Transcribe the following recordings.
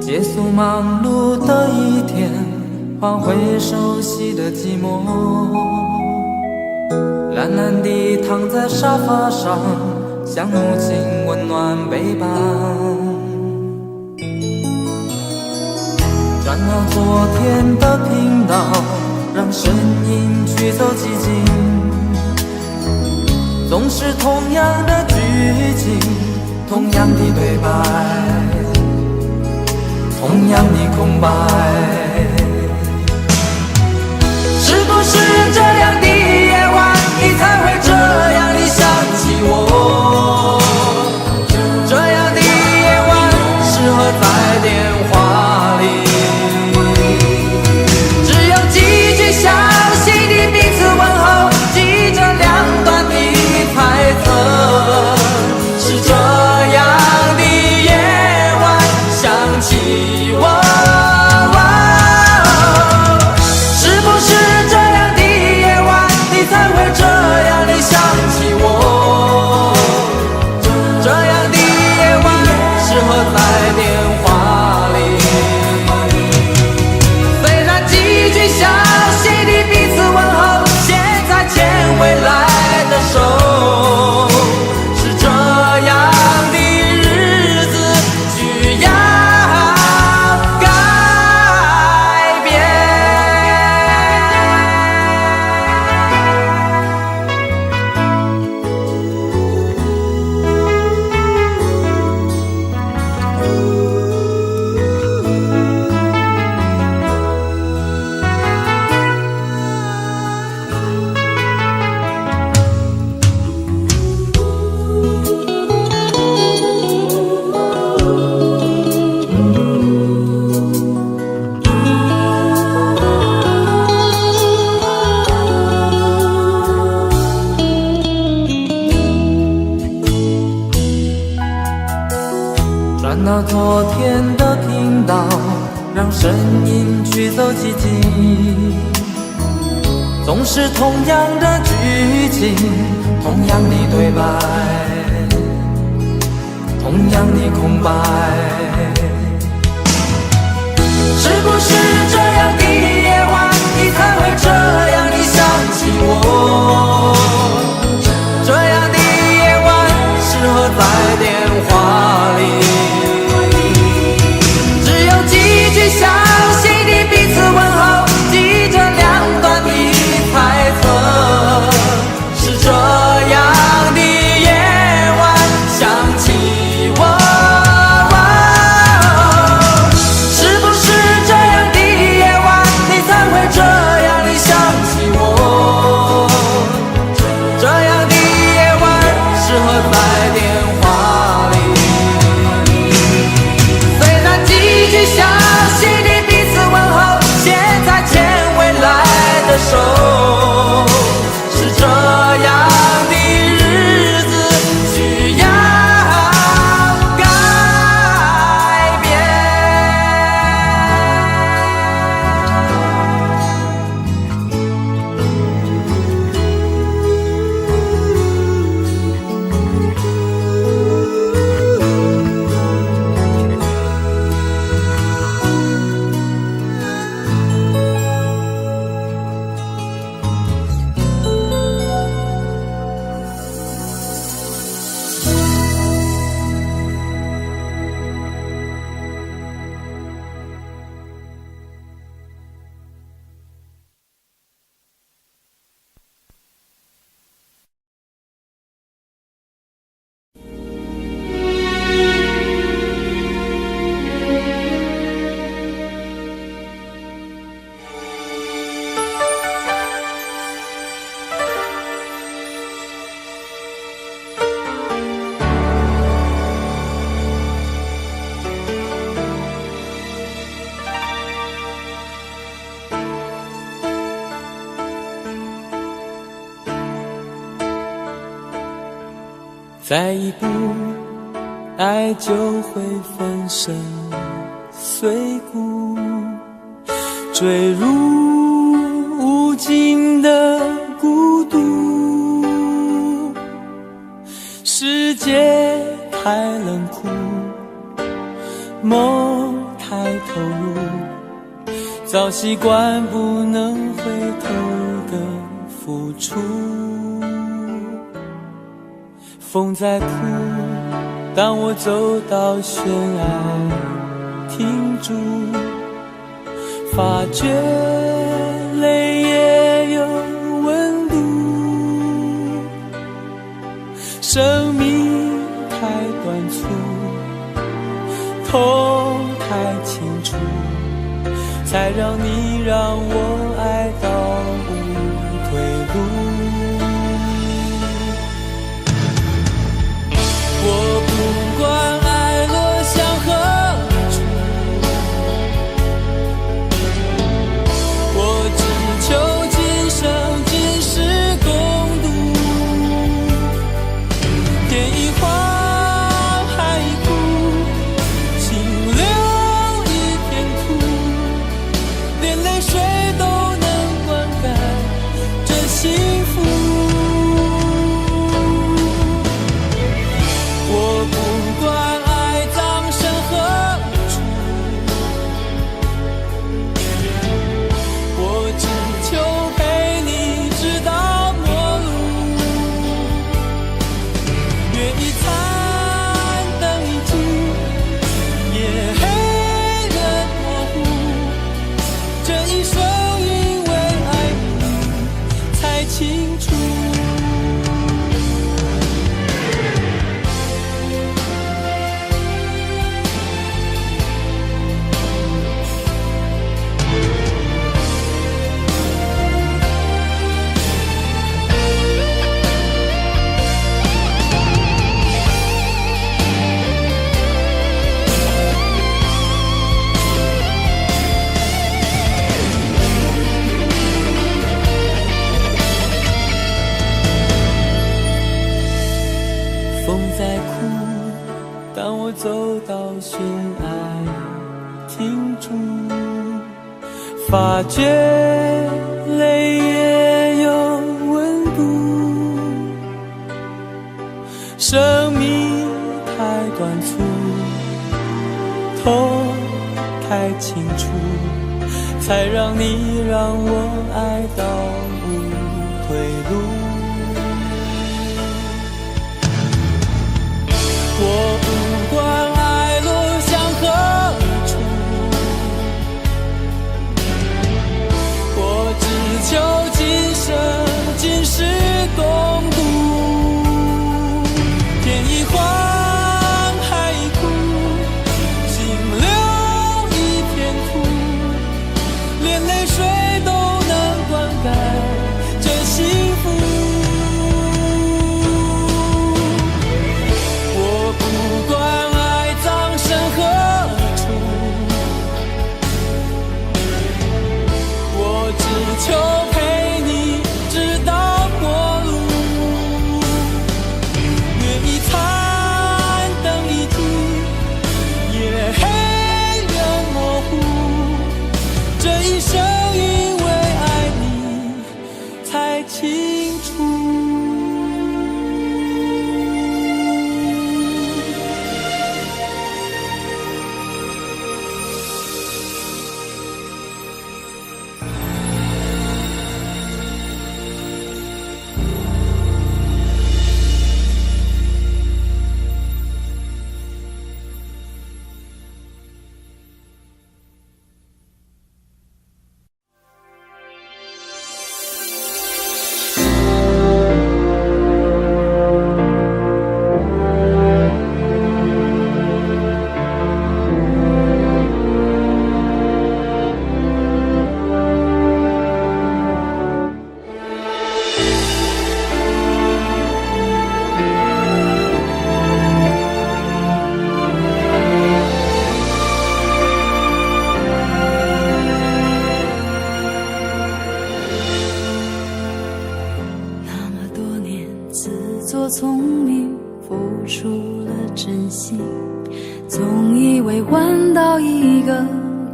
结束忙碌的一天，换回熟悉的寂寞，懒懒地躺在沙发上，像母亲温暖背膀。转到昨天的频道，让声音驱走寂静，总是同样的剧情，同样的对白，同样的空白。是不是这样的夜晚，你才会这样地想起我？这样的夜晚适合在电话里，只有几句小心的彼此问候，记着两端的猜测。是这样的夜晚想起我。转到昨天的频道，让声音驱走寂静，总是同样的剧情，同样的对白，同样的空白。是不是这样的夜晚，你才会这样地想起我？这样的夜晚适合在电话里，小心地彼此问候，记着两端的猜测。是这样的夜晚想起我。是不是这样的夜晚，你才会这样地想起我？这样的夜晚适合在电话里，虽然几句小手，是这样的日子需要改变。再一步，爱就会粉身碎骨，坠入无尽的孤独。世界太冷酷，梦太投入，早习惯不能回头的付出。风在哭，当我走到悬崖停住，发觉泪也有温度。生命太短促，痛太清楚，才让你让我爱到无退路。我不管爱落向何处，我只求今生今世共度。天一荒，海一枯，心留一片土，连泪水都能灌溉这幸福。我不管爱葬身何处，我只求陪你直到末路。月一残，灯一尽，夜黑人模糊，这一生因为爱你才清楚。风在哭，当我走到悬崖停住，发觉泪也有温度。生命太短促，痛太清楚，才让你让我爱到无退路。我不管爱落向何处，我只求今生今世共度。天一荒，海一枯，心留一片土，连泪水都能灌溉这幸福。不管爱葬身何处，我只求陪你直到末路。月一残，灯一尽，夜黑人模糊，这一生因为爱你才清楚。付出了真心，总以为换到一个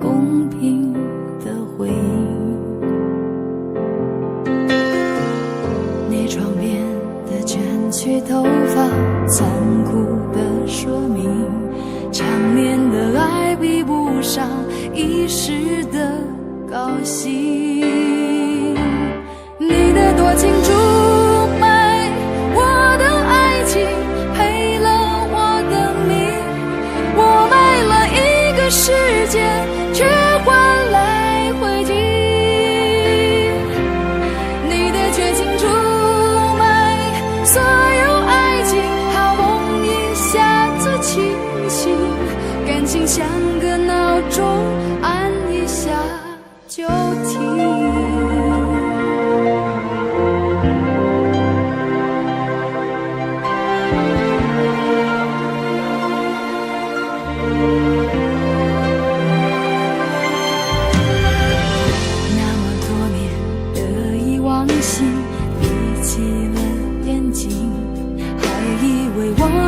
公平的回应。你床边的卷曲头发，残酷的说明，长年的爱比不上一时的高兴。你的多情出卖我的爱情，赔了我的命，我卖了一个世界，却换来灰烬。你的绝情出卖所有爱情，好梦一下子清醒，感情像个闹钟，按一下就停。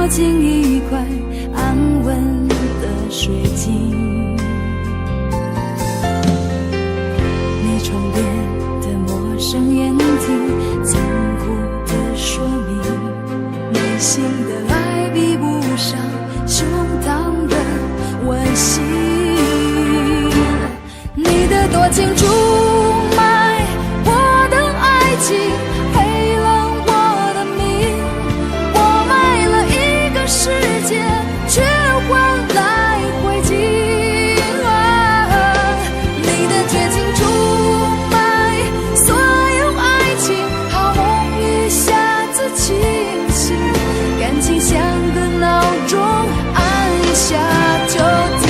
进一块安稳的水晶，你床边的陌生眼睛，残酷的说明，内心的爱比不上胸膛的温馨。你的多情出卖我的爱情，赔了我的命，我卖了世界，却换来灰烬。你的绝情出卖所有爱情，好梦一下子清醒，感情像个闹钟，按下就停。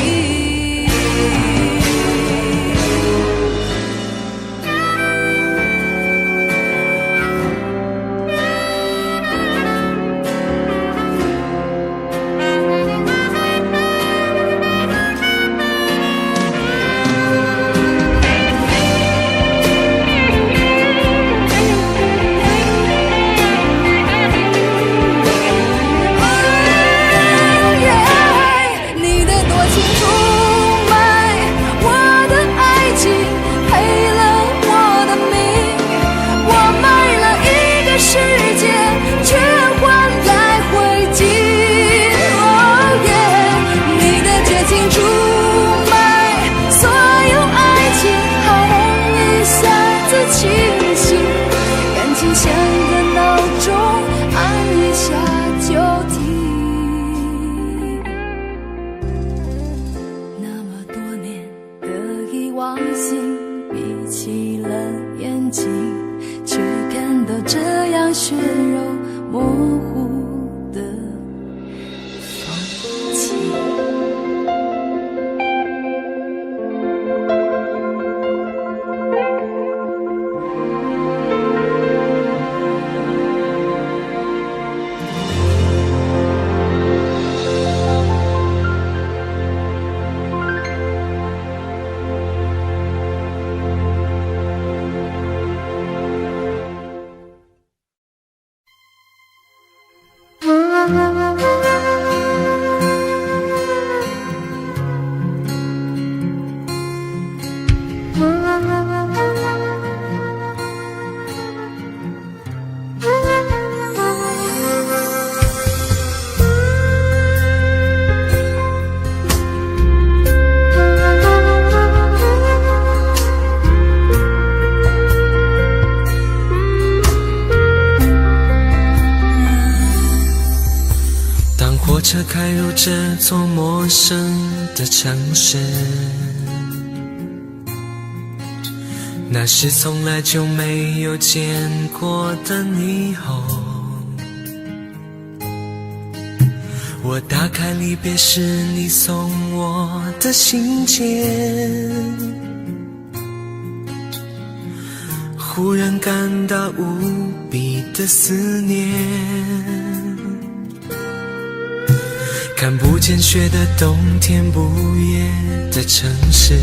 血肉模糊的风景。火车开入这座陌生的城市，那是从来就没有见过的霓虹。我打开离别时你送我的信件，忽然感到无比的思念。看不见雪的冬天，不夜的城市，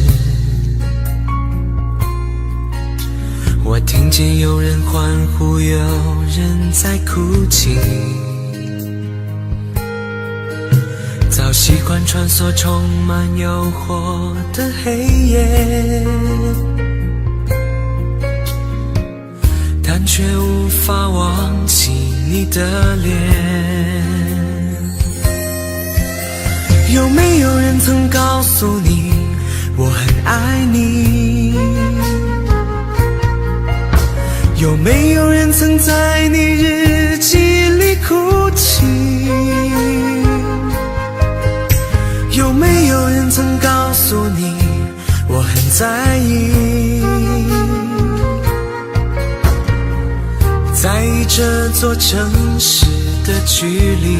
我听见有人欢呼，有人在哭泣。早习惯穿梭充满诱惑的黑夜，但却无法忘记你的脸。有没有人曾告诉你我很爱你？有没有人曾在你日记里哭泣？有没有人曾告诉你我很在意？在意这座城市的距离。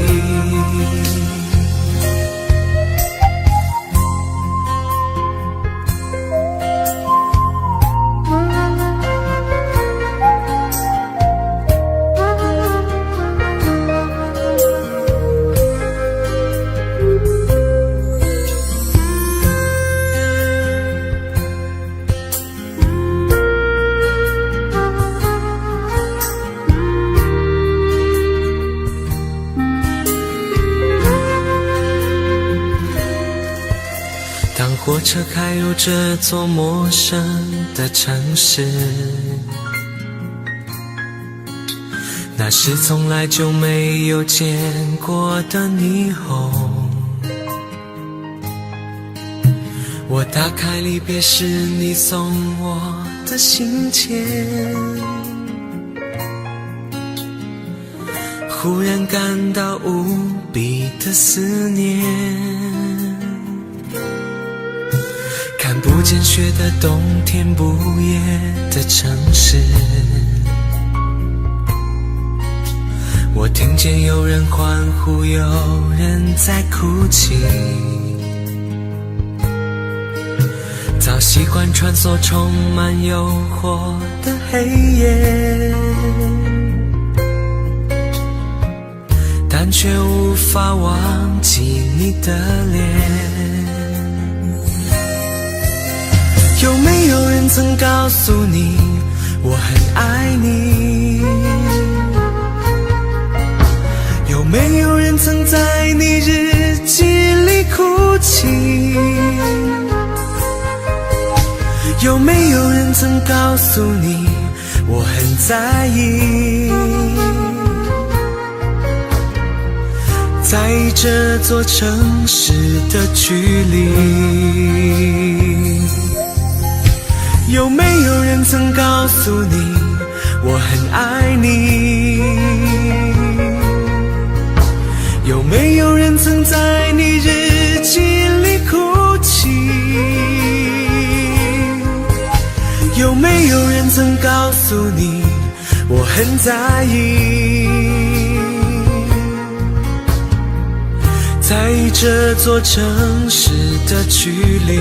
当火车开入这座陌生的城市，那是从来就没有见过的霓虹。我打开离别时你送我的信笺，忽然感到无比的思念。看不见雪的冬天，不夜的城市，我听见有人欢呼，有人在哭泣。早习惯穿梭充满诱惑的黑夜，但却无法忘记你的脸。有没有人曾告诉你我很爱你？有没有人曾在你日记里哭泣？有没有人曾告诉你我很在意？在意这座城市的距离。有没有人曾告诉你我很爱你？有没有人曾在你日记里哭泣？有没有人曾告诉你我很在意？在意这座城市的距离。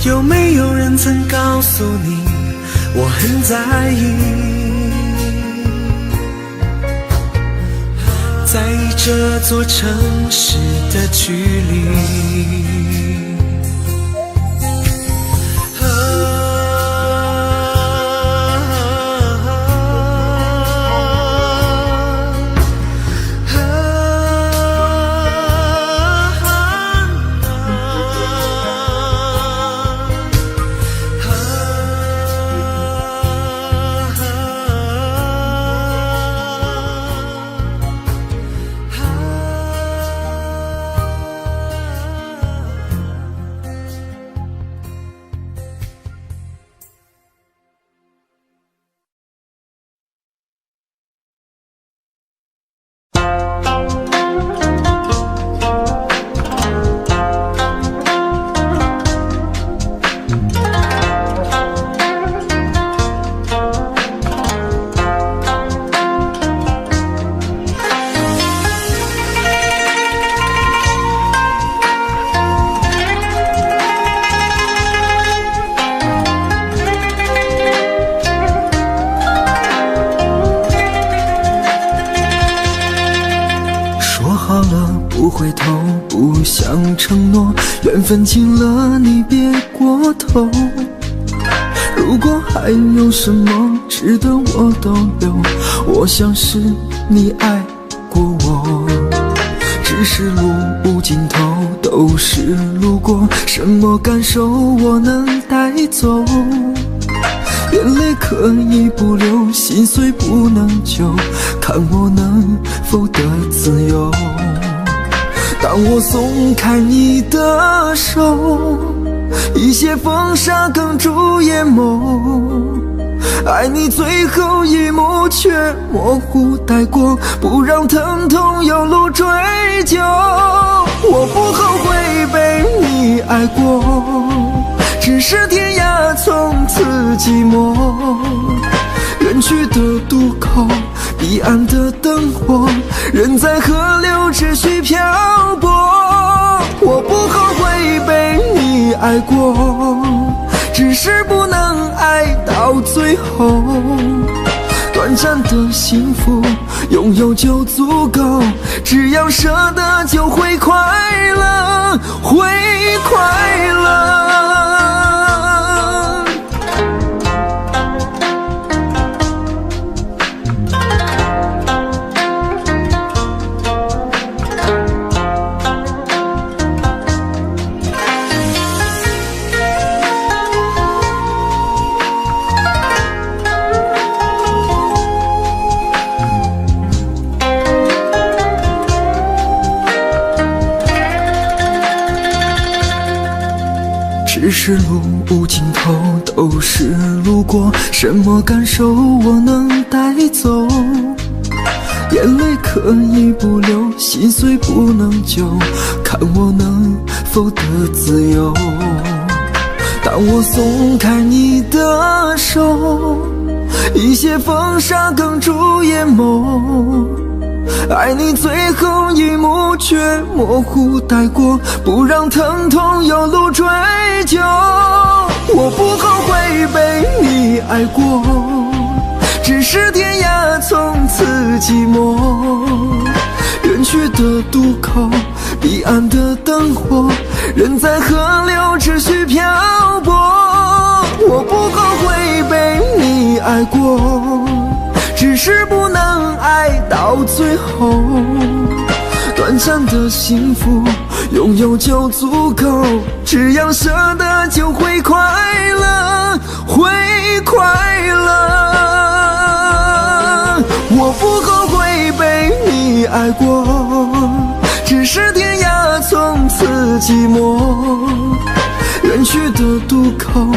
有没有人曾告诉你我很在意？在意这座城市的距离。承诺，缘分尽了你别过头。如果还有什么值得我逗留，我想是你爱过我。只是路无尽头，都是路过，什么感受我能带走？眼泪可以不流，心碎不能救，看我能否得自由。当我松开你的手，一些风沙哽住眼眸，爱你最后一幕却模糊带过，不让疼痛有路追究。我不后悔被你爱过，只是天涯从此寂寞。远去的渡口，彼岸的灯火，人在河流只需漂泊。我不后悔被你爱过，只是不能爱到最后。短暂的幸福拥有就足够，只要舍得就会快乐，会快乐。只是路无尽头，都是路过，什么感受我能带走？眼泪可以不流，心碎不能救，看我能否得自由。当我松开你的手，一些风沙哽住眼眸，爱你最后一幕却模糊带过，不让疼痛有路追究。我不后悔被你爱过，只是天涯从此寂寞。远去的渡口，彼岸的灯火，人在河流只需漂泊。我不后悔被你爱过，只是不能爱到最后。短暂的幸福拥有就足够，只要舍得就会快乐，会快乐。我不后悔被你爱过，只是天涯从此寂寞。远去的渡口，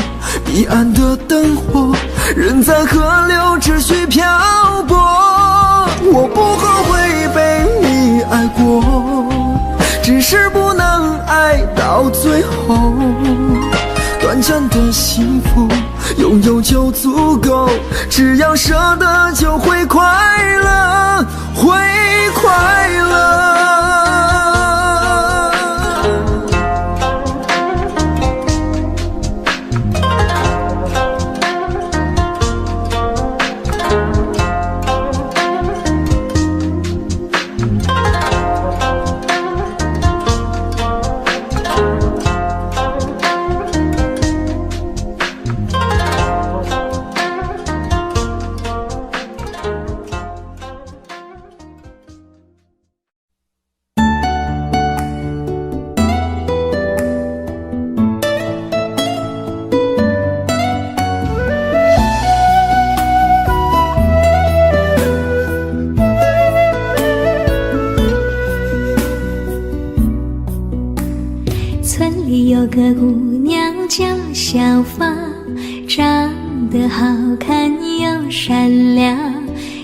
彼岸的灯火，人在河流只需漂泊。我不后悔被你爱过，只是不能爱到最后。短暂的幸福拥有就足够，只要舍得就会快乐，会快乐。村里有个姑娘叫小芳，长得好看又善良，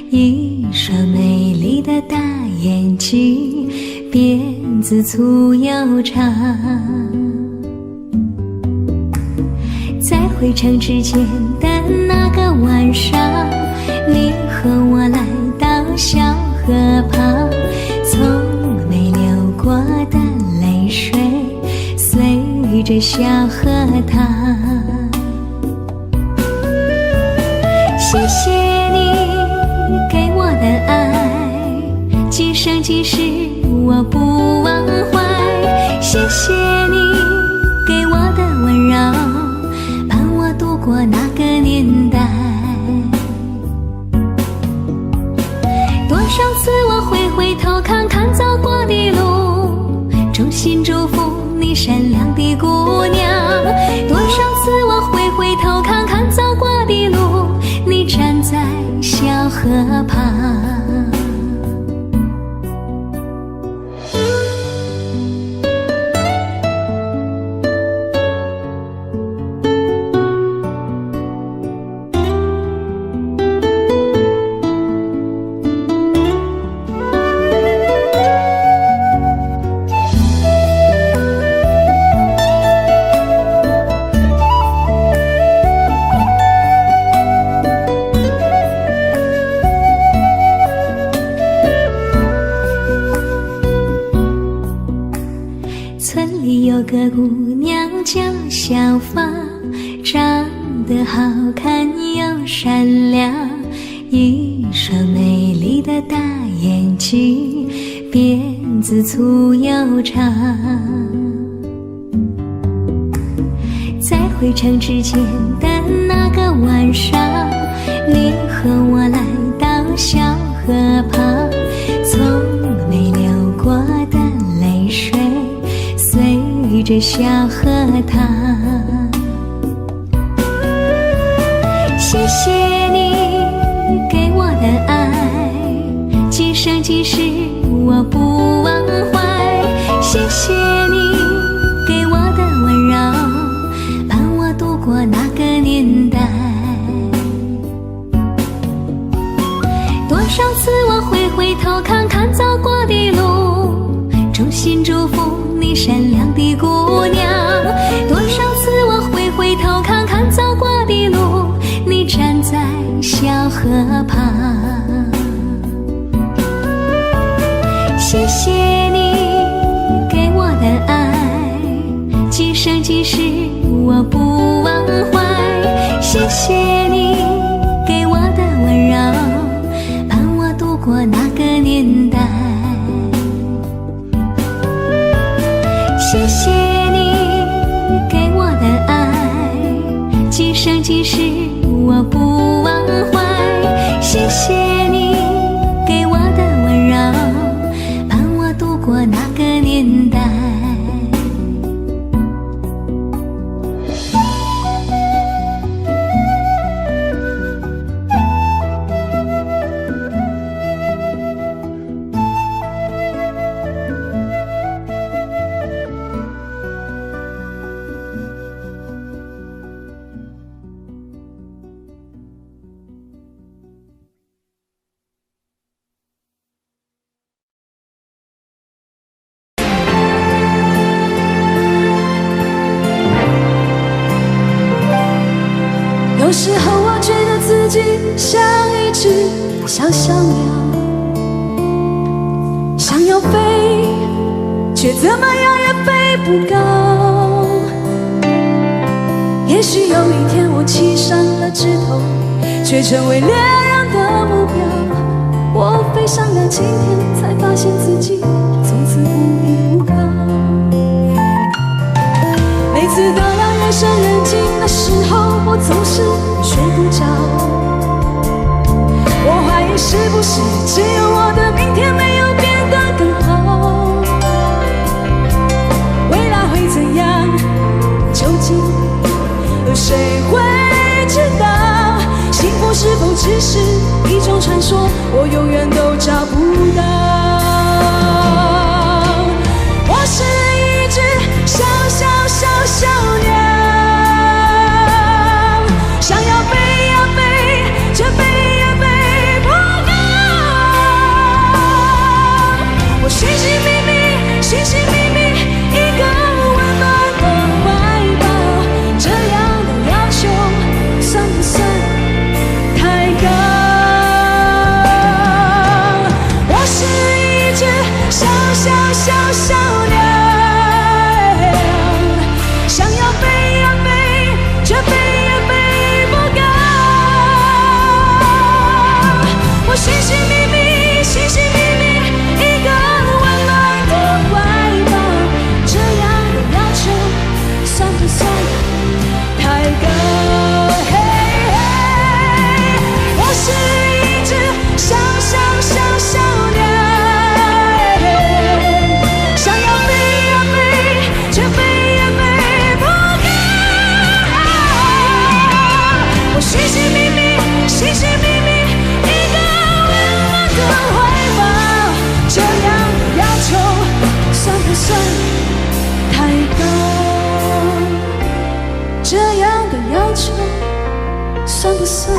一双美丽的大眼睛，辫子粗又长。在回城之前的那个晚上，你和我来到小河旁，从没流过的泪水随着小河淌。谢谢你给我的爱，今生今世我不忘怀。谢谢的姑娘叫小芳，长得好看又善良，一双美丽的大眼睛，辫子粗又长。在回城之前的那个晚上，你和我来到小河旁，从没流过的泪水随着小河淌。谢谢你给我的爱，今生今世我不忘怀。谢谢你给我的温柔，伴我度过那个年代。多少次我会回头看看走过的路，衷心祝福你善良的姑娘。多少次我会回头看看走过的路，你站在小河旁。谢谢你给我的爱，今生今世我不忘怀。谢谢你给我的温柔，伴我度过那个年代。谢谢你给我的爱，今生今世我不忘怀。谢谢你给我的温柔，伴我度过那个年代。有时候我觉得自己像一只小小鸟，想要飞，却怎么样也飞不高。也许有一天我栖上了枝头，却成为猎人的目标。我飞上了青天，才发现自己从此无依无靠。每次到了夜深人静的时候，我总是睡不着。我怀疑是不是只有我的明天没有变得更好。未来会怎样，究竟有谁会知道？幸福是否只是一种传说，我永远都找不到。我是一只小小小小鸟，想要飞呀飞，却飞呀飞不高。我寻寻觅觅，寻寻觅觅一个温暖的怀抱，这样的要求算不算太高？我是一只小小小小鸟，想要飞呀飞，却飞呀飞不高。我寻寻觅觅，寻寻觅觅一个温暖的怀抱，这样的要求算不算太高？我是一只小小小小鸟，想要飞呀飞，却飞呀飞不高。我寻寻觅觅，寻寻觅觅一个温暖的怀抱，这样的要求算不算太高？这样的要求算不算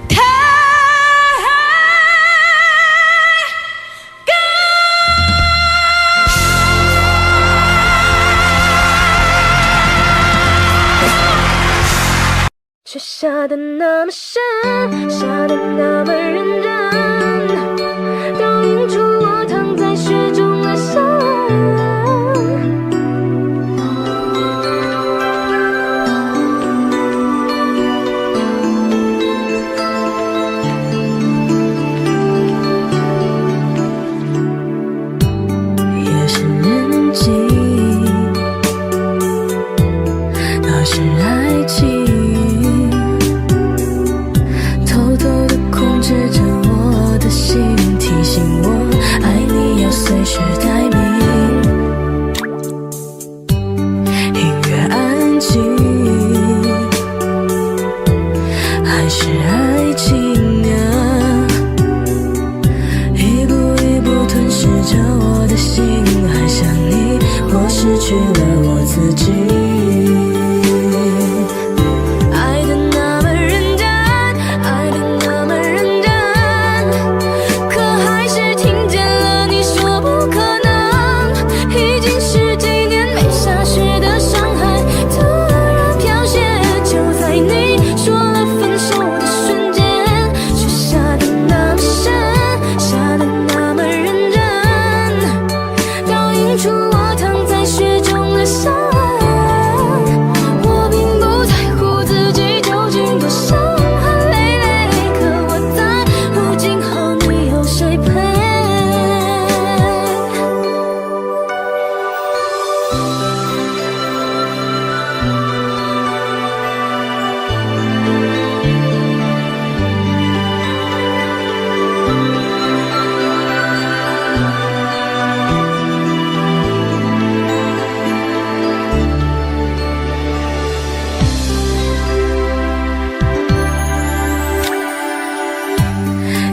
太高？却下得那么深，下得那么认真，倒映出我躺在雪中的笑是爱情，偷偷地控制着我的心，提醒我爱你要随时待命。音乐安静，还是爱情啊，一步一步吞噬着我的心，爱上你，我失去了我自己。爱的那么认真，爱的那么认真，可还是听见了你说不可能。已经十几年没下雪的上海，突然飘雪，就在你说了分手的瞬间，雪下得那么深，下得那么认真，倒映出我躺在雪中的伤痕。我并不在乎自己究竟多伤痕累累，可我在乎今后你有谁陪。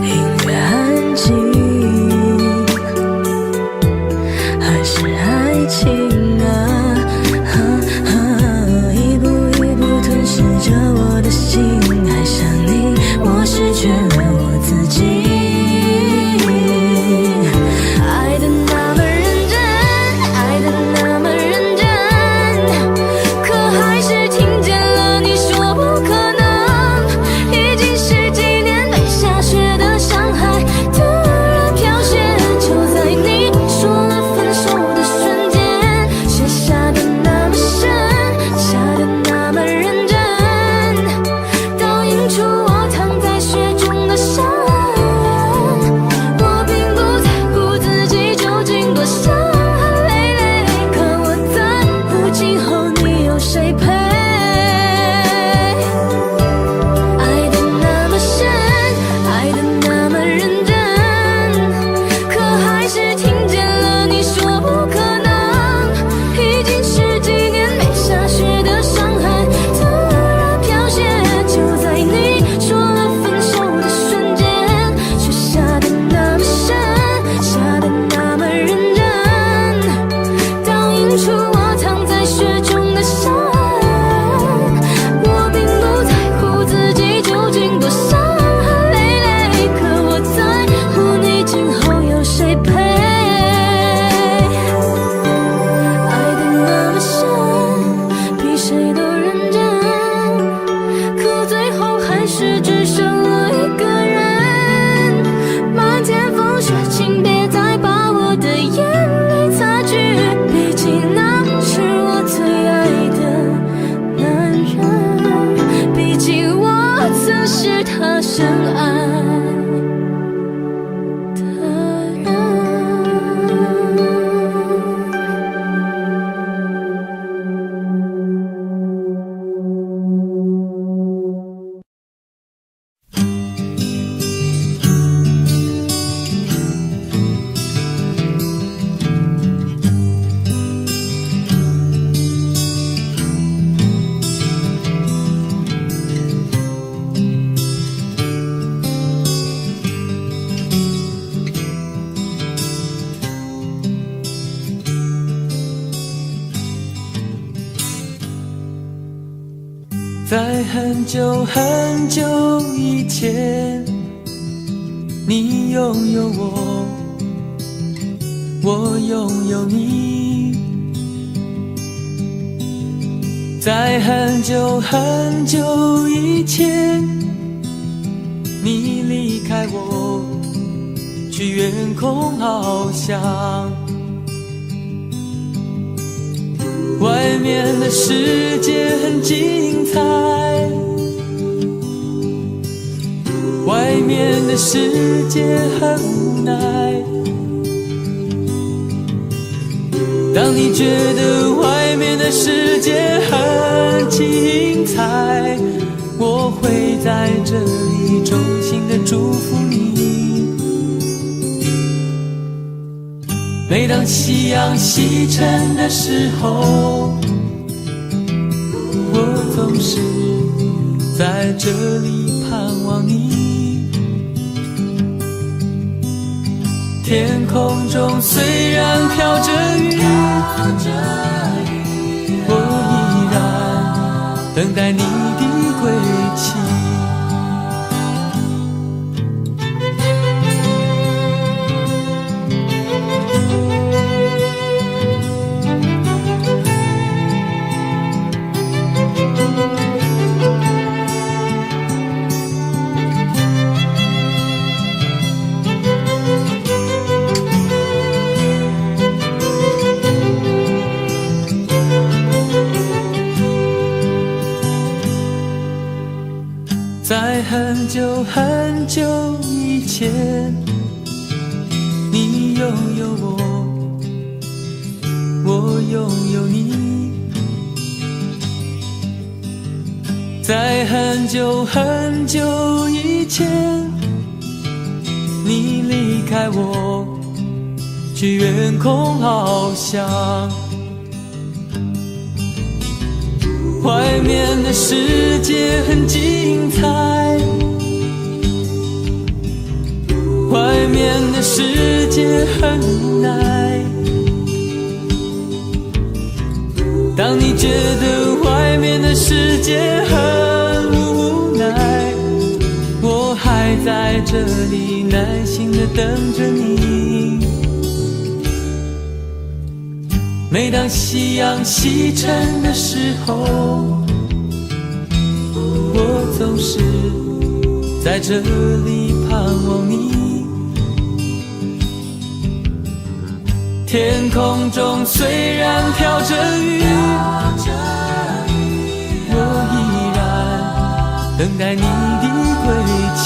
音乐安静，还是爱情啊，一步一步吞噬着我的心，爱上你，我失去了我自己。爱的那么认真，爱的那么认真，可还是听见了你说不可能。已经十几年没下雪的上海，突然飘雪，就在你说了分手的瞬间，雪下得那么深，下得那么认真，倒映出我躺在雪中的伤痕。我并不在乎自己究竟多伤痕累累，可我在乎今后你有谁陪。爱的那么深，爱的那么认真，可还是听见了你说不可能。已经十几年没下雪的上海，突然飘雪，就在你说了分手的瞬间，雪下得那么深，下得那么认真，倒映出我躺在雪中的伤痕。我并不在乎自己究竟多伤痕累累，可我在乎你今后有谁陪。爱的那么深，比谁都认真，可最后还是只剩了一个人。漫天风雪，请别再把我的眼泪擦去，毕竟那是我最爱的男人，毕竟我曾是他深爱的人。在很久很久以前，你拥有我，我拥有你。在很久很久以前，你离开我，去远空翱翔。外面的世界很精彩，外面的世界很无奈。当你觉得外面的世界很精彩，我会在这里衷心的祝福你。每当夕阳西沉的时候，我总是在这里盼望你。天空中虽然飘着雨，我依然等待你的归期。在很久很久以前，你拥有我，我拥有你。在很久很久以前，你离开我，去远空翱翔。外面的世界很精彩，外面的世界很无奈。当你觉得外面的世界很无奈，我还在这里耐心地等着你。每当夕阳西沉的时候，我总是在这里盼望你。天空中虽然飘着雨，我依然等待你的归期。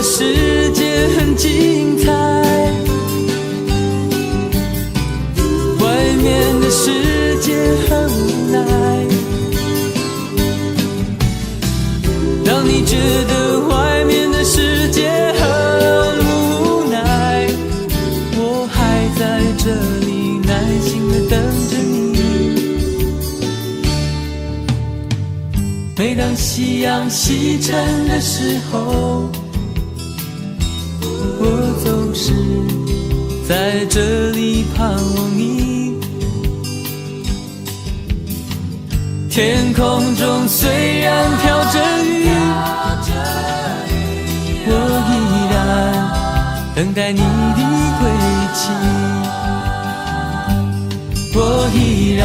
世界很精彩，外面的世界很无奈。当你觉得外面的世界很无奈，我还在这里耐心地等着你。每当夕阳西沉的时候，我总是在这里盼望你。天空中虽然飘着雨，我依然等待你的归期。我依然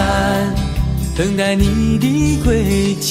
等待你的归期。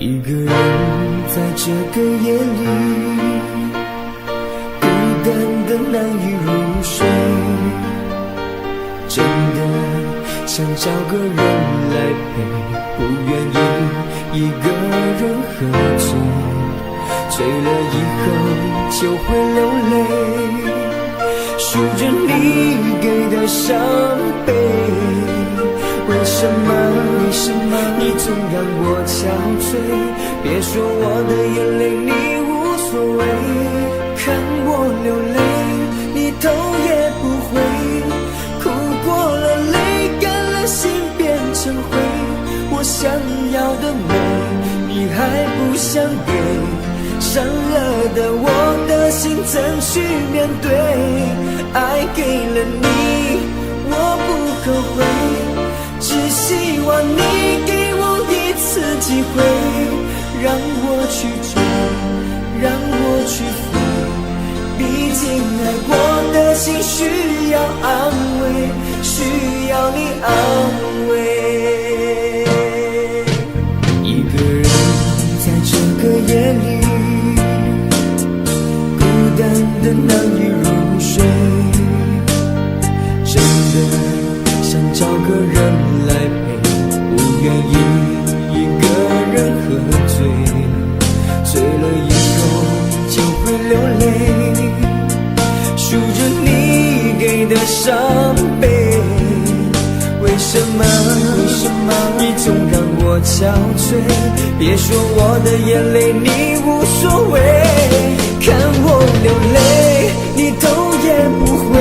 一个人在这个夜里，孤单的难以入睡，真的想找个人来陪，不愿意一个人喝醉，醉了以后就会流泪，数着你给的伤悲，为什什么你总让我憔悴？别说我的眼泪你无所谓，看我流泪你头也不回，哭过了泪干了心变成灰，我想要的美你还不想给，伤了的我的心怎去面对？爱给了你我不后悔，只希望你给我一次机会，让我去追，让我去飞，毕竟爱过的心需要安慰，需要你安慰。一个人在这个夜里孤单的难以入睡，真的想找个人来陪，不愿意一个人喝醉，醉了以后就会流泪，数着你给的伤悲。为什么你总让我憔悴？别说我的眼泪你无所谓，看我流泪你头也不回，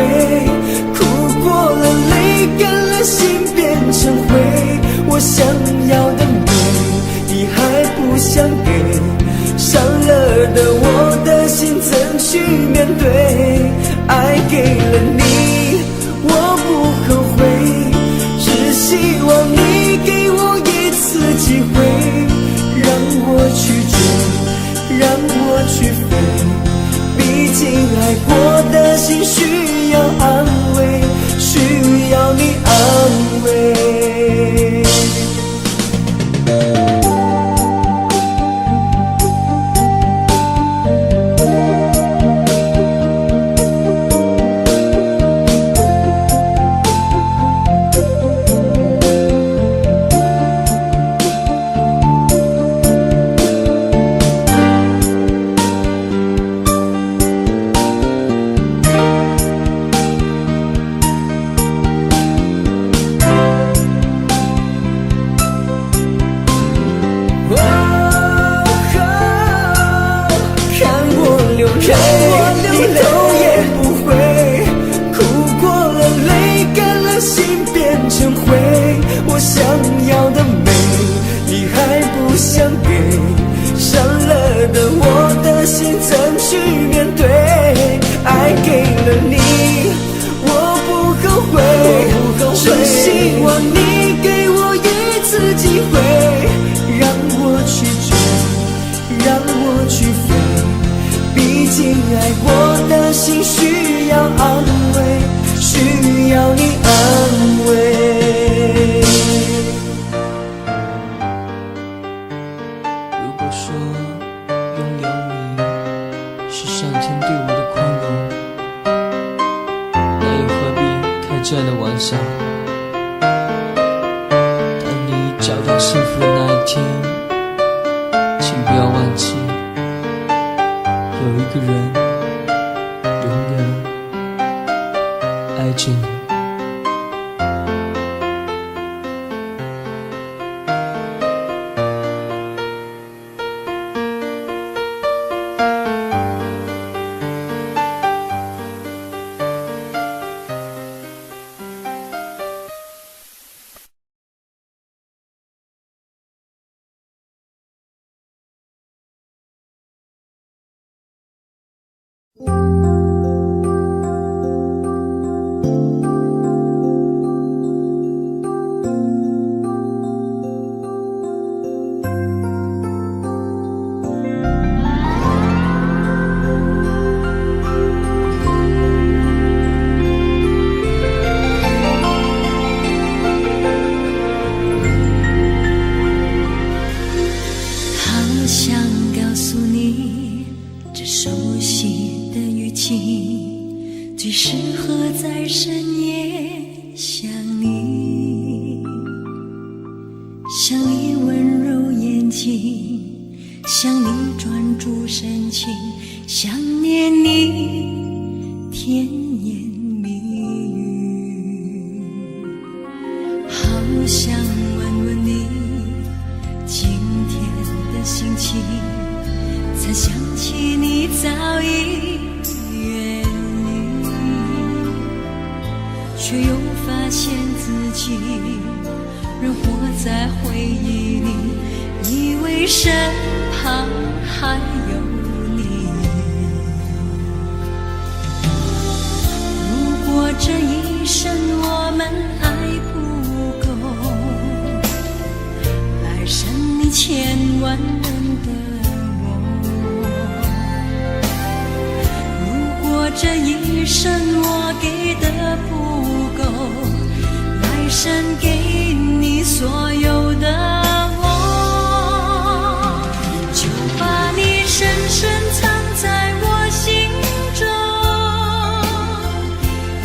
哭过了泪干了心变成灰，我想要的美你还不想给，伤了的我的心怎去面对？爱给了你我不后悔，只希望你给我一次机会，让我去追，让我去飞，毕竟爱过的心需要安慰，需要你安慰。最适合在深夜想你，想你温柔眼睛，想你专注深情，想念你甜言蜜语，好想心情，才想起你早已远离，却又发现自己仍活在回忆里，以为身旁还有你。如果这一生我们爱不够，来生你千万人的我。如果这一生我给的不够，来生给你所有的我，就把你深深藏在我心中，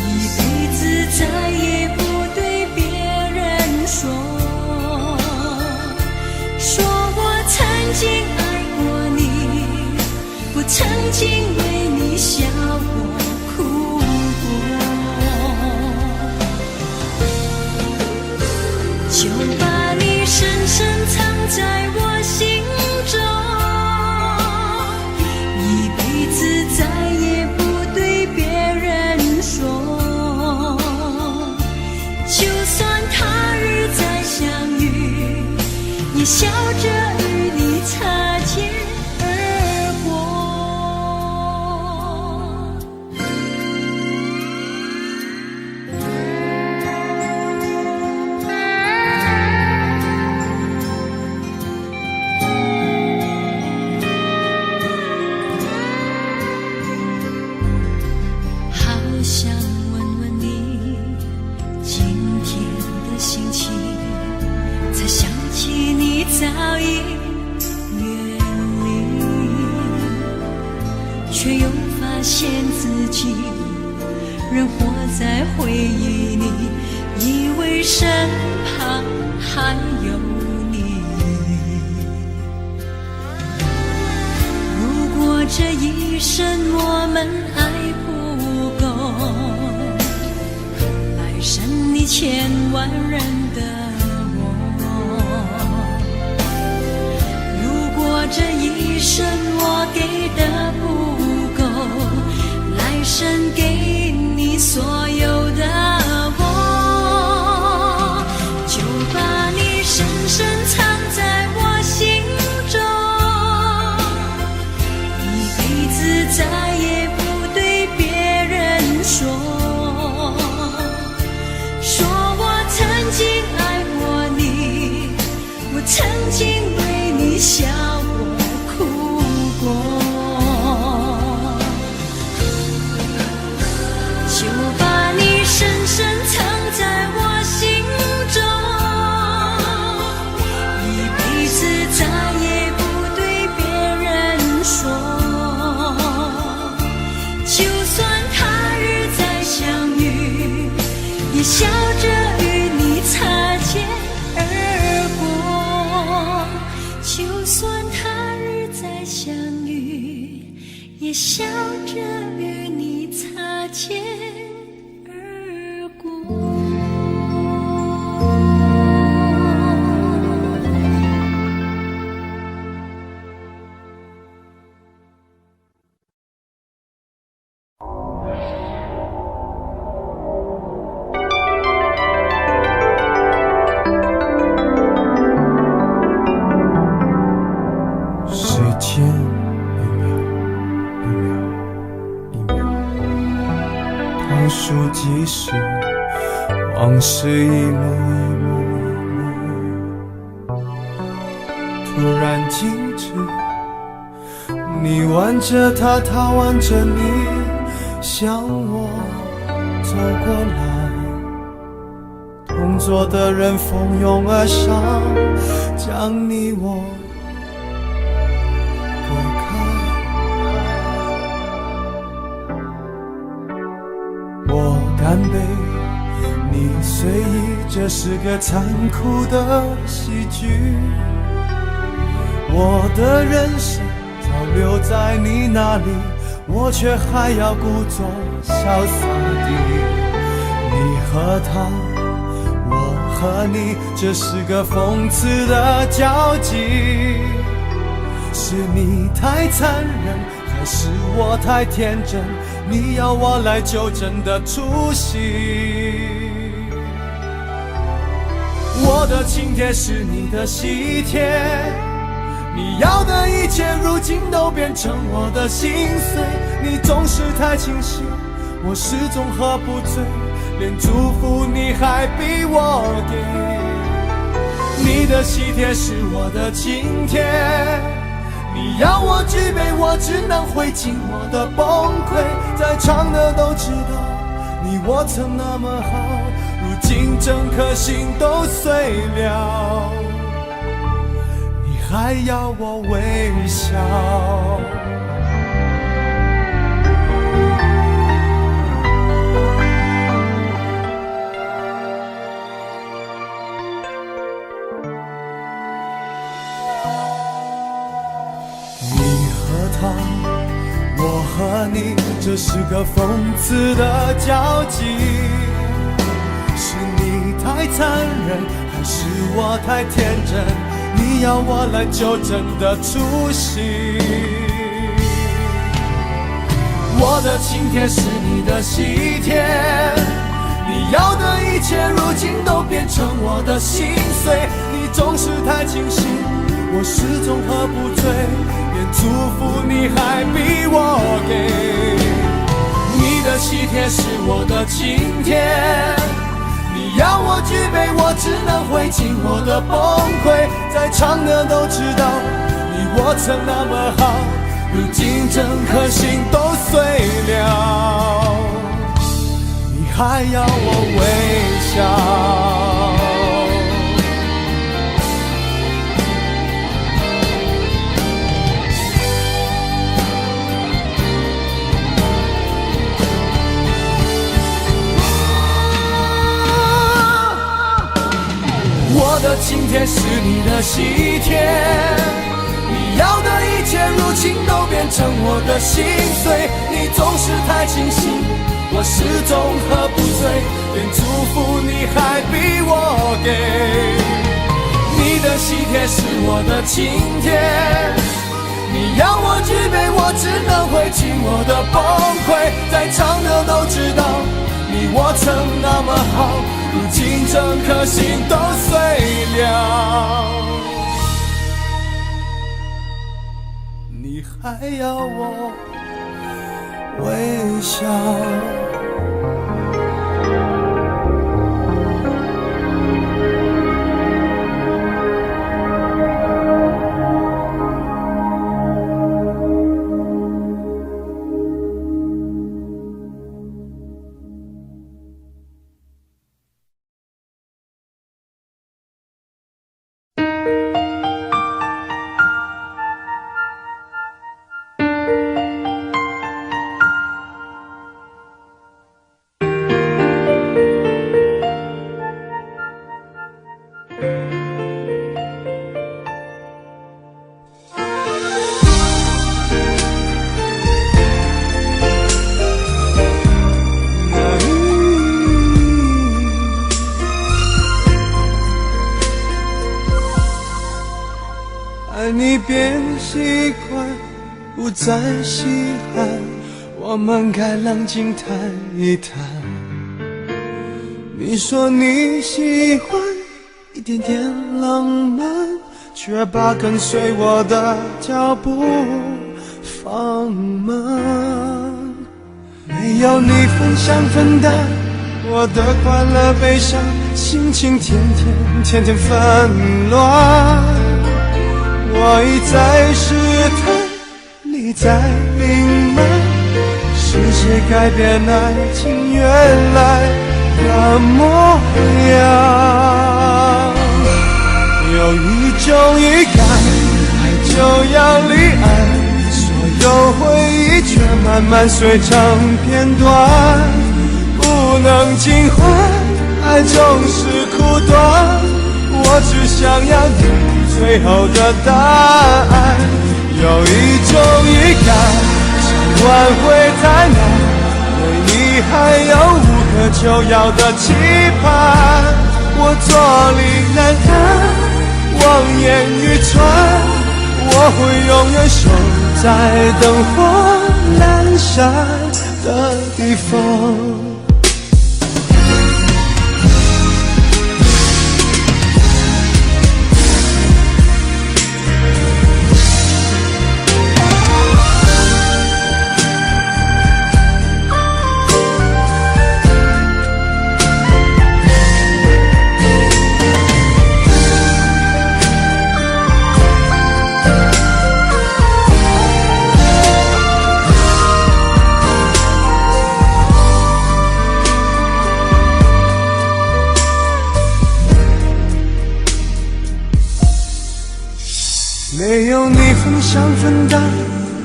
一辈子再也不对别人说，说我曾经爱过你，我曾经为你笑过哭过，就把你深深藏在我心中，一辈子再也不对别人说，就算他日再相遇，也笑着与你擦肩而过。好想问问你今天的心情，才想起你早已远离，却又发现自己仍活在回忆里，以为身旁还有你。如果这一生我们爱不够，来生你千万人的我。如果这一生我给的不够，来生给你所有的我，就把你深深藏在我心中，一辈子再也不对别人说，说我曾经爱过你，我曾经为你笑过哭过，就把你深深藏在我心中，一辈子再也不对别人说，就算他日再相遇，也笑着与你擦肩而过，就算他日再相遇，也笑着与你擦肩而过。时间一秒一秒一秒，倒数计时，往事一幕一幕一幕，突然静止。你挽着他，他挽着你，向我走过来，同桌的人蜂拥而上，将你我隔开。我干杯，你随意，这是个残酷的喜剧。我的人生早留在你那里，我却还要故作潇洒地，你和他，我和你，这是个讽刺的交集。是你太残忍，还是我太天真？你要我来纠正的出息。我的请帖是你的喜帖，你要的一切如今都变成我的心碎。你总是太清醒，我始终喝不醉，连祝福你还逼我给。你的喜帖是我的请帖，你要我举杯，我只能会尽我的崩溃。在场的都知道，你我曾那么好，如今整颗心都碎了，你还要我微笑。我和你，这是个讽刺的交集。是你太残忍，还是我太天真？你要我来纠正的出息。我的请帖是你的喜帖，你要的一切如今都变成我的心碎。你总是太清醒，我始终喝不醉，连祝福你还逼我给。你的喜帖是我的请帖，你要我举杯，我只能会尽我的崩溃。在场的都知道，你我曾那么好，如今整颗心都碎了，你还要我微笑。我的请帖是你的喜帖，你要的一切如今都变成我的心碎。你总是太清醒，我始终喝不醉，连祝福你还逼我给。你的喜帖是我的请帖，你要我举杯，我只能会尽我的崩溃。在场的都知道，你我曾那么好，如今整颗心都碎了，你还要我微笑。爱你变习惯，不再稀罕，我们该冷静谈一谈。你说你喜欢一点点浪漫，却把跟随我的脚步放慢。没有你分享分担我的快乐悲伤，心情天天纷乱。我一再试探，你在隐瞒，是谁改变爱情原来的模样？有一种预感，爱就要离岸，所有回忆却慢慢碎成片段，不能尽欢，爱总是苦短，我只想要你最后的答案。有一种预感，想挽回太难，对你还有无可救药的期盼。我坐立难安，望眼欲穿，我我会永远守在灯火阑珊的地方。没有你分享分担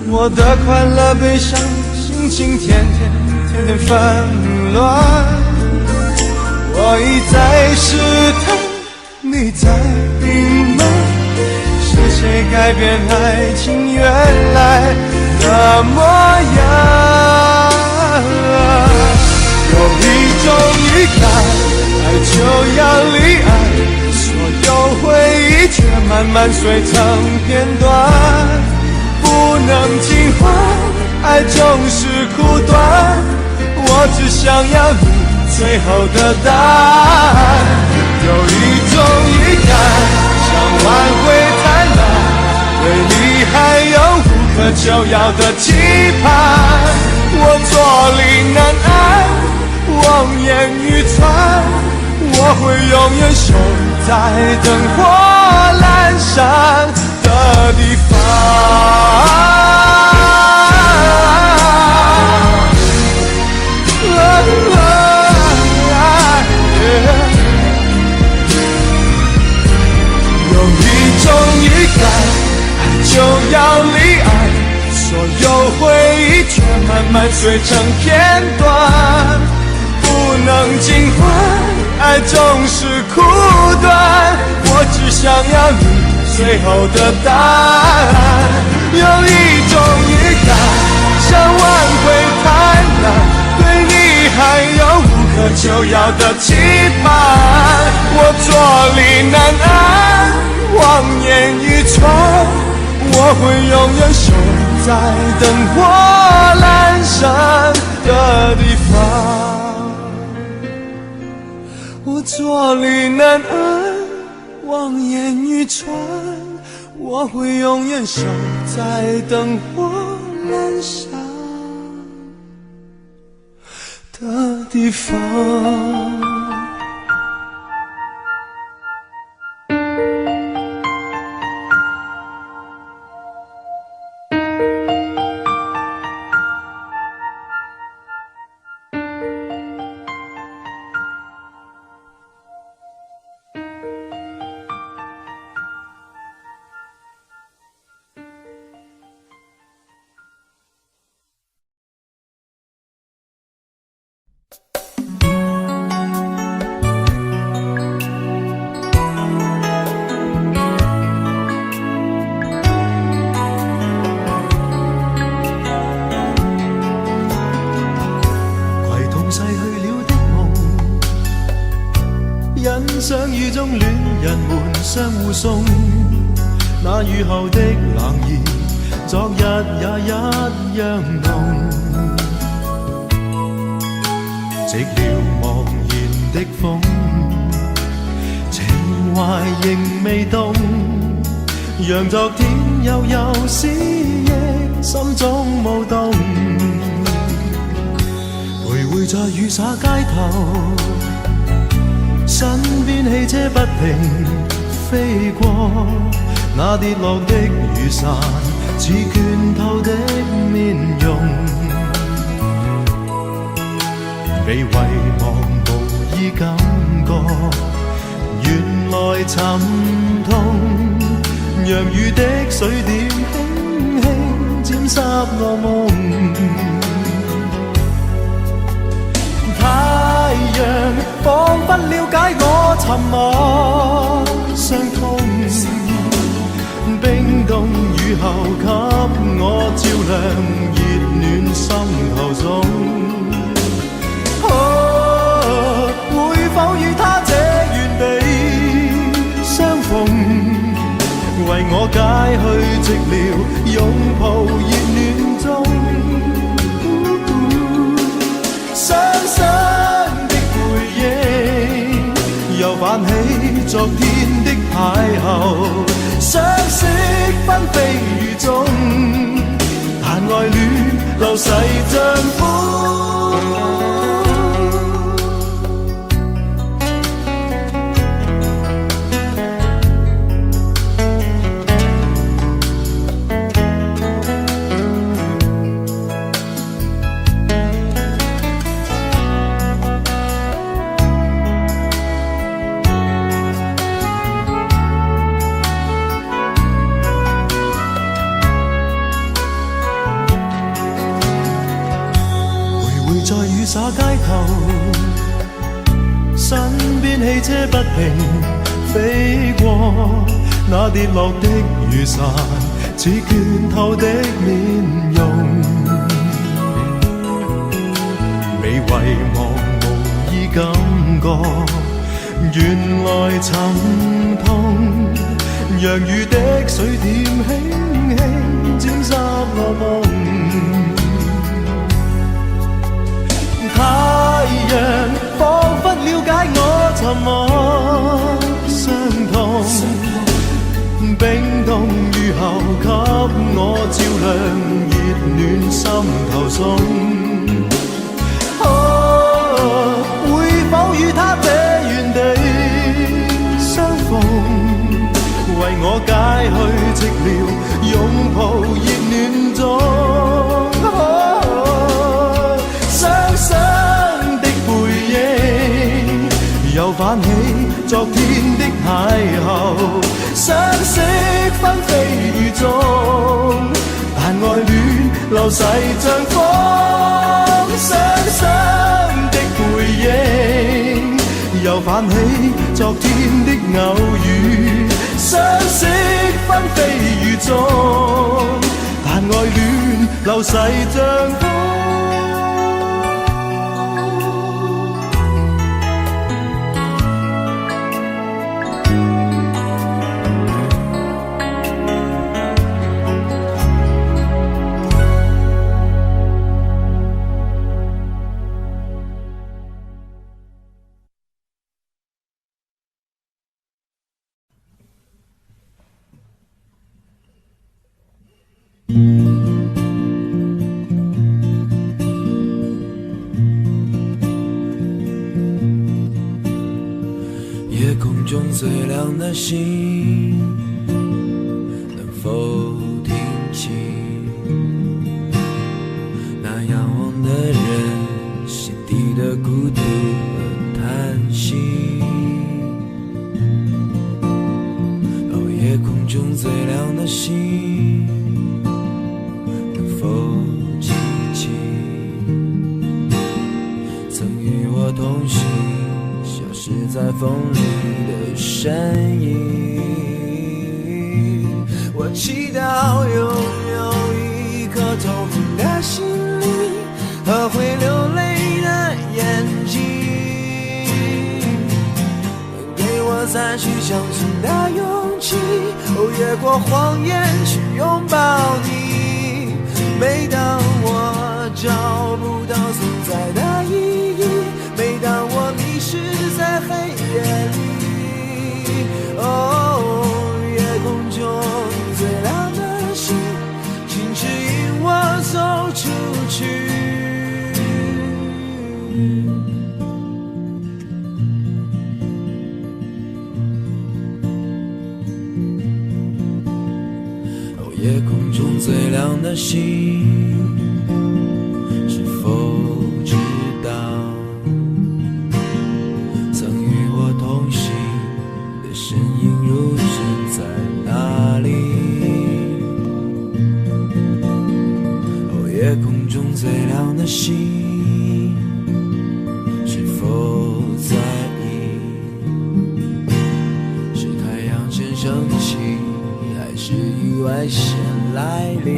我的快乐悲伤，心情天天纷乱。我一再试探，你在隐瞒，是谁改变爱情原来的模样？有一种预感，爱就要离岸，所有回忆却慢慢碎成片段，不能尽欢，爱总是苦短，我只想要你最后的答案。有一种预感，想挽回太难，对你还有无可救药的期盼，我坐立难安，望眼欲穿，我会永远守在灯火阑珊的地方。有一种预感，爱就要离岸，所有回忆却慢慢碎成片段，不能尽欢，爱总是苦短，我只想要你最后的答案。有一种预感，想挽回太难，对你还有无可救药的期盼，我坐立难安，望眼欲穿，我会永远守在灯火阑珊的地方。我坐立难安，望眼欲穿，我会永远守在灯火阑珊的地方。相遇中戀人們相互送，那雨後的冷意，昨日也一樣濃。寂寥茫然的風，情懷仍未動，讓昨天悠悠思憶心中舞動，徘徊在雨灑街頭。身邊汽車不停飛過，那跌落的雨傘似拳頭的面容，被遺忘無意感覺，原來沉痛，讓雨的水點輕輕沾濕我夢。太陽彷彿了解我沉默傷痛，冰凍雨後給我照亮熱暖心頭中。會否與他這原地相逢，為我解去寂寥，擁抱熱戀中。雙雙的背影，又泛起昨天的邂逅，相識紛飛雨中，但愛戀流逝像風。在雨灑街頭，身邊汽車不停飛過，那跌落的雨傘似倦透的面容，未遺忘無意感覺，原來沉痛，讓雨的水點輕輕沾濕我夢。太陽彷彿了解我沉默傷痛，冰凍雨後給我照亮熱暖心頭送。會否與他這原地相逢，為我解去寂寥，擁抱熱暖中。又泛起昨天的邂逅，相識紛飛雨中，但愛戀流逝像風。雙雙的背影，又泛起昨天的偶遇，相識紛飛雨中，但愛戀流逝像風。夜空中最亮的星，能否听清那仰望的人心底的孤独和叹息？哦，夜空中最亮的星，能否记起曾与我同行消失在风里的身影？我祈祷拥有一颗透明的心灵和会流泪的眼睛，给我再去相信的勇气，哦，越过谎言去拥抱你。每当我找不到存在的意义，每当我迷失在黑夜里，哦，夜空中最亮的星，请指引我走出去。哦，夜空中最亮的星，是否知道曾与我同行的身影如今在哪里？哦，夜空中最亮的星，是否在意是太阳先升起，还是意外先来临？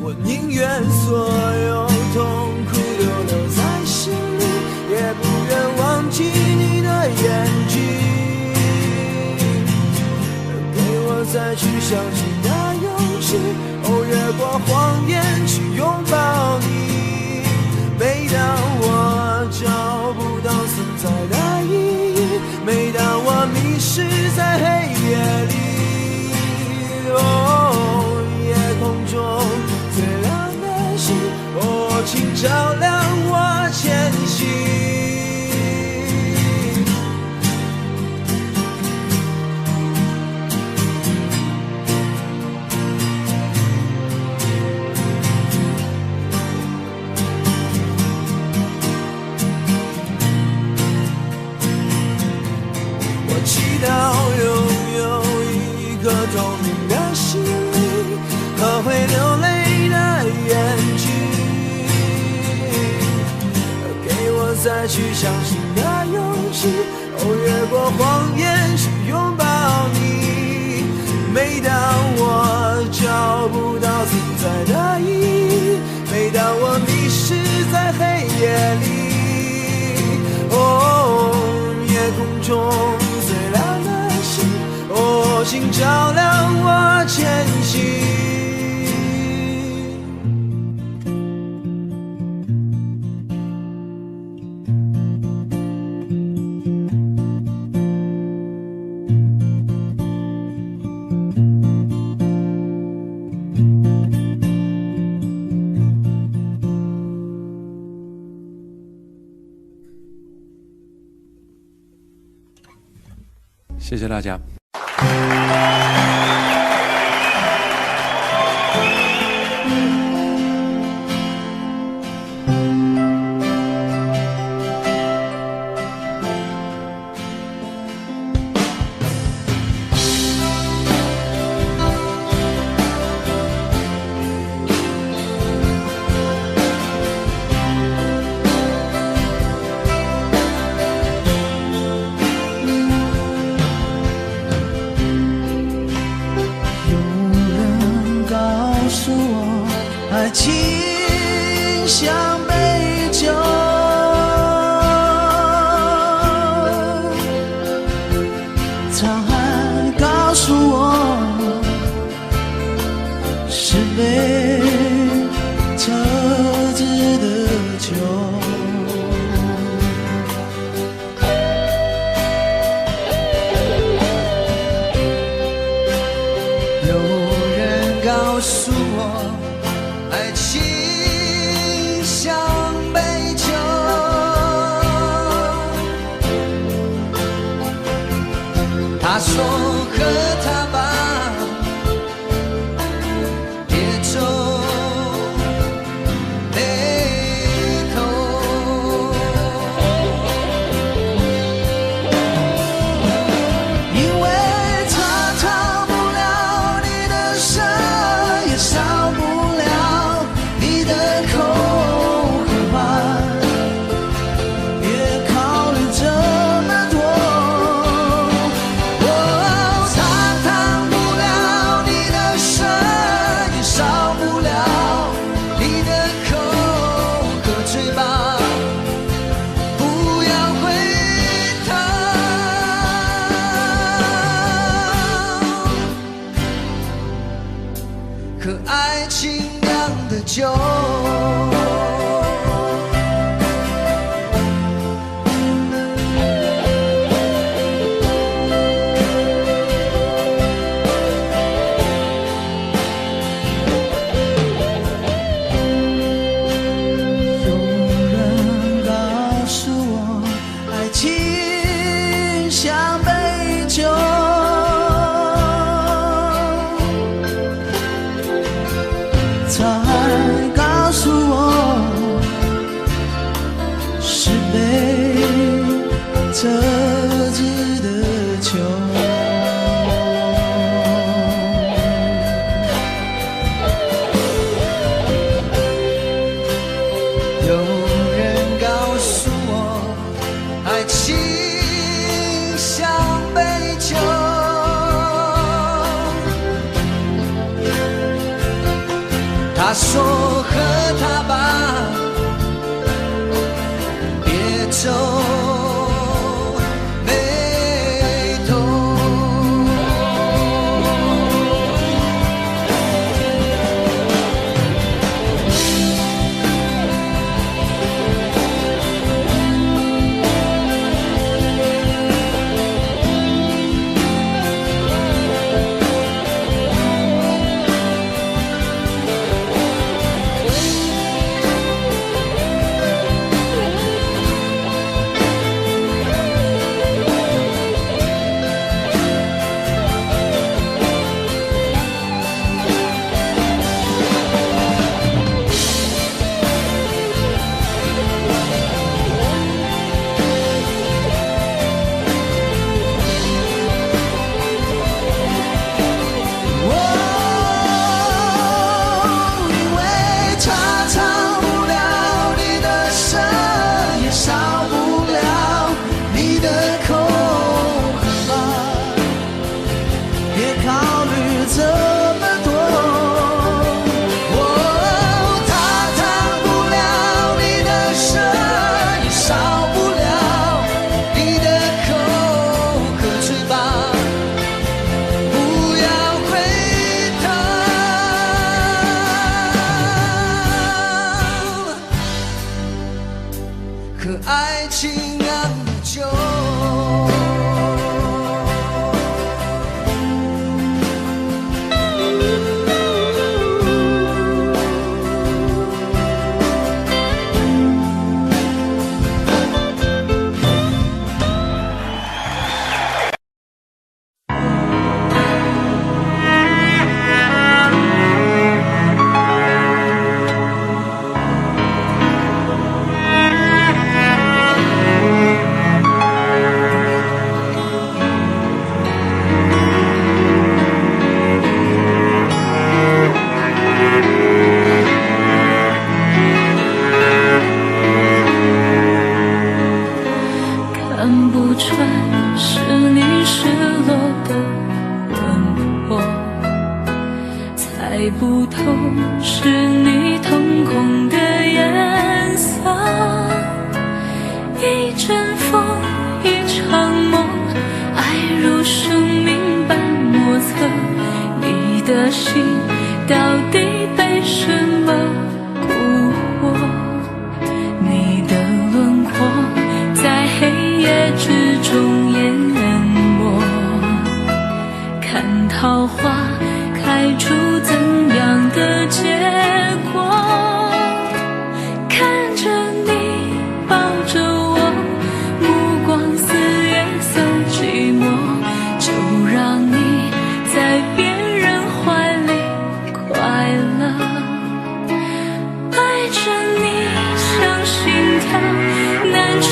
我宁愿所有痛苦都留在心里，也不愿忘记你的眼睛。哦，再去相信那勇气，越过谎言去拥抱你。每当我找不到存在的意义，每当我迷失在黑夜里，夜空中最亮的星，请照亮我前行。祈祷拥有一颗透明的心灵和会流泪的眼睛，给我再去相信的勇气，越过谎言去拥抱你。每当我找不到存在的意义，每当我迷失在黑夜里，夜空中请照亮我前行。谢谢大家。爱情像杯酒，沧海告诉我是杯特制的酒。有人告诉我爱情像杯酒，他说喝它吧，别皱眉头，因为它逃不了你的手，也少不了你的口和伴，别考虑这么多。它烫不了你的身，也少不了你的口和嘴巴，不要回头。可爱情酿的酒，有人告诉我爱情像杯酒，沧海告诉我是杯特制的酒。有人告诉我爱情像杯酒，他说喝它吧，别皱眉头。别考虑这么多。他烫不了你的舌，也烧不了你的口和嘴巴，不要回头，和爱情酿的酒。看不穿是你失落的轮廓，猜不透是你瞳孔的颜色。一阵风，一场梦，爱如生命般莫测。你的心到底被什么蛊惑？你的轮廓在黑夜之中淹没，看桃花开出怎样的结果？看着你抱着我，目光似月色寂寞，就让你在别人怀里快乐。爱着你像心跳难触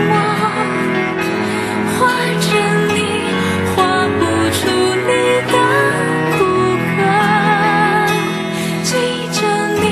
摸，画着你画不出你的骨骼，记着你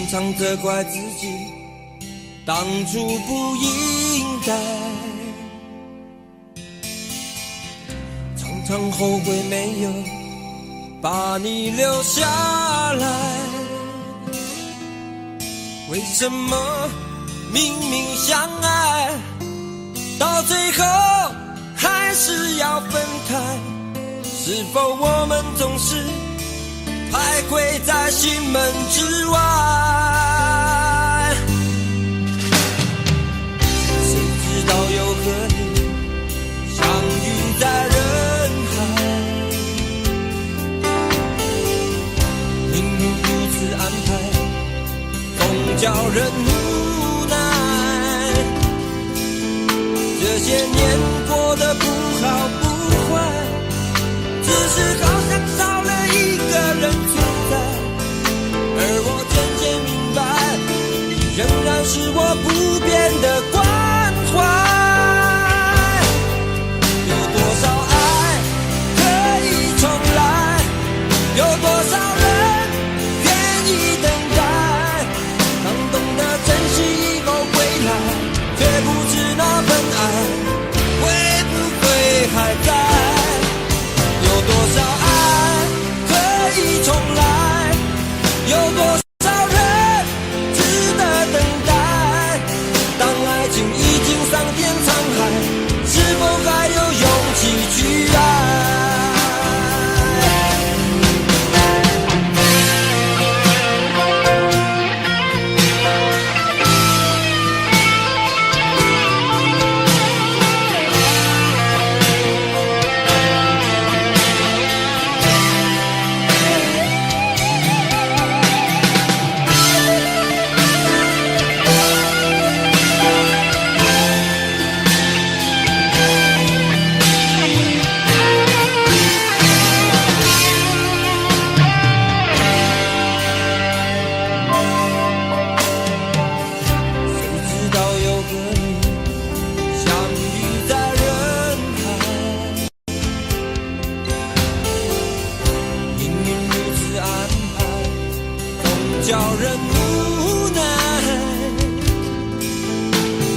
常责怪自己当初不应该，常常后悔没有把你留下来。为什么明明相爱，到最后还是要分开？是否我们总是徘徊在心门之外？谁知道又和你相遇在人海，命运如此安排，总叫人无奈。这些年过得不好不坏，只是好像少了一个人存在，而我渐渐明白，你仍然是我不变的关怀。有多少爱可以重来，有多少人愿意等待，当懂得珍惜以后归来，却不知那份爱会不会还在。有多少爱可以重来，有多少人值得等待，当爱情已经桑田沧海，是否还有勇气去爱？叫人无奈，